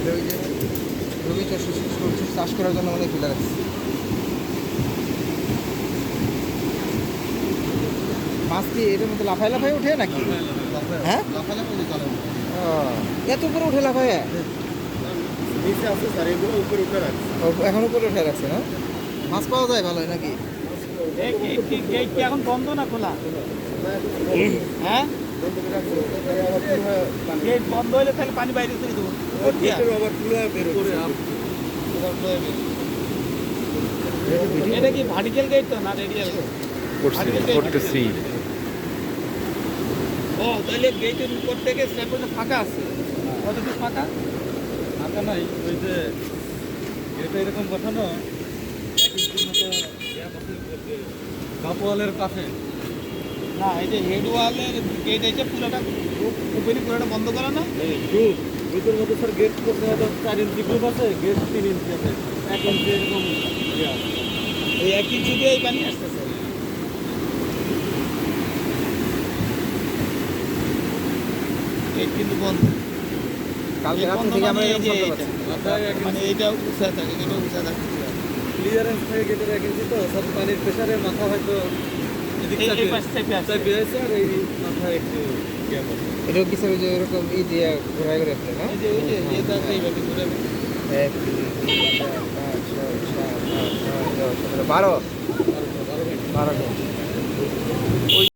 ওই যে রবি সরষে চাষ করার জন্য অনেক ফেলে রাখছে। মাছ কি এটার মধ্যে লাফাই লাফাই ওঠে নাকি? হ্যাঁ, ও, এত উপরে উঠে লাফায়? এখন উপরে উঠে রাখছে না? মাছ পাওয়া যায় ভালোই নাকি? এখন বন্ধ না খোলা? হ্যাঁ, গেট বন্ধ হলে তাহলে পানি বাইরে চলে দেবো। এটা কি ভার্টিক্যাল গেট তো না রেডিয়াল? করতেছি। ও, তাহলে গেটের উপর থেকে স্ল্যাব পর্যন্ত ফাঁকা আছে। কতটুকু ফাঁকা? ফাঁকা নাই, ওই যে এটা এরকম পাঠানো 1 ইঞ্চির মতো কাপওয়ালের পাশে। না, এই যে হেড ওয়ালের গেট আছে পুরোটা ওপেনিং পুরোটা বন্ধ করা না? গ্রুপের মধ্যে স্যার গেট করতে হবে 4 ইঞ্চি গ্রুপ আছে, গেট 3 ইঞ্চি আছে, 1 ইঞ্চি এরকম ইয়ে আছে। এই 1 ইঞ্চি দিয়ে এই পানি আসতেছে। গেট কিন্তু বন্ধ। কালকে গেট রাত্রে বন্ধ থেকে আমরা মানে এই এরকম যে শব্দ এইটা, পাচ্ছি। মানে এইটা উঁচা থাকে, এটা উঁচা থাকে। ক্লিয়ারেন্স থেকে গেটের 1 ইঞ্চি তো সব পানির প্রেসারে মাথা হয়তো এদিকে এই পাশে চেপে আছে। চাপিয়ে আছে, আর এই মাথায় একটু গ্যাপ আছে। এটাও কিছু ওই যে এরকম ই দিয়ে ঘোরাই করে রাখছে না? এই যে ওই যে এটা এইভাবে ঘুরাবে। 1 2 3 4 5 6 7 8 9 10 11 12 12